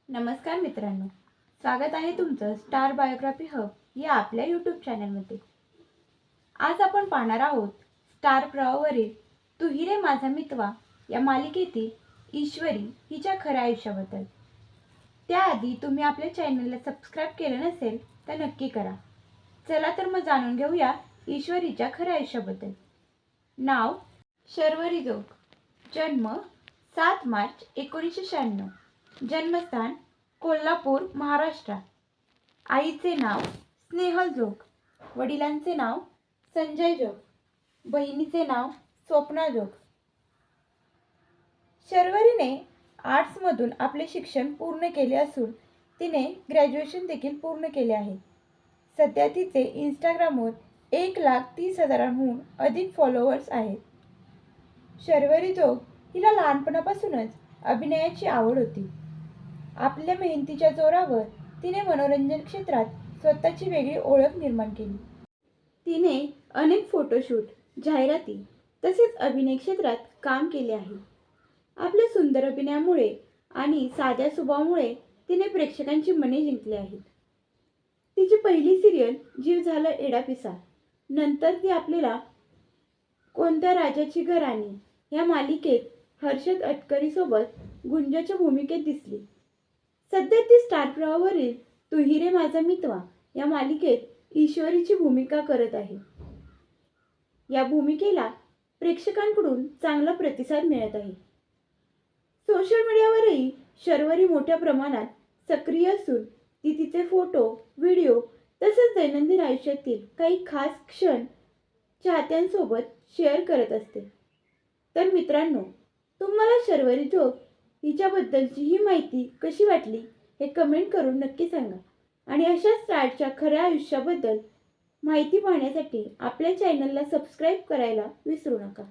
नमस्कार मित्रांनो, स्वागत आहे तुमचं स्टार बायोग्राफी हब या आपल्या यूट्यूब चॅनलमध्ये। आज आपण पाहणार आहोत स्टार प्रवाहावरील तू ही रे माझा मितवा या मालिकेतील ईश्वरी हिच्या खऱ्या आयुष्याबद्दल। त्याआधी तुम्ही आपल्या चॅनलला सबस्क्राईब केले नसेल तर नक्की करा। चला तर मग जाणून घेऊया ईश्वरीच्या खऱ्या आयुष्याबद्दल। नाव शर्वरी जोग, जन्म 7 मार्च 1996, जन्मस्थान कोल्हापूर, महाराष्ट्र। आईचे नाव स्नेहल जोग, वडिलांचे नाव संजय जोग, बहिणीचे नाव स्वप्ना जोग। शर्वरीने आर्ट्समधून आपले शिक्षण पूर्ण केले असून तिने ग्रॅज्युएशन देखील पूर्ण केले आहे। सध्या तिचे इंस्टाग्रामवर 1,30,000हून अधिक फॉलोअर्स आहेत। शर्वरी जोग हिला लहानपणापासूनच अभिनयाची आवड होती। आपल्या मेहनतीच्या जोरावर तिने मनोरंजन क्षेत्रात स्वतःची वेगळी ओळख निर्माण केली। तिने अनेक फोटोशूट, जाहिराती तसेच अभिनय क्षेत्रात काम केले आहे। आपल्या सुंदर अभिनयामुळे आणि साध्या स्वभावामुळे तिने प्रेक्षकांची मने जिंकली आहेत। तिची पहिली सिरियल जीव झाला एडापिसा, नंतर ती आपल्याला कोणत्या राजाची घराणी या मालिकेत हर्षद अटकरीसोबत गुंजाच्या भूमिकेत दिसली। सध्या ती स्टार प्रवाहावरील तू ही रे माझा मितवा या मालिकेत ईश्वरीची भूमिका करत आहे। या भूमिकेला प्रेक्षकांकडून चांगला प्रतिसाद मिळत आहे। सोशल मीडियावरही शर्वरी मोठ्या प्रमाणात सक्रिय असून ती तिचे फोटो, व्हिडिओ तसेच दैनंदिन आयुष्यातील काही खास क्षण चाहत्यांसोबत शेअर करत असते। तर मित्रांनो, तुम्हाला शर्वरी जोग हिच्याबद्दलची ही माहिती कशी वाटली हे कमेंट करून नक्की सांगा। आणि अशाच स्टारच्या खऱ्या आयुष्याबद्दल माहिती पाहण्यासाठी आपल्या चॅनलला सबस्क्राईब करायला विसरू नका।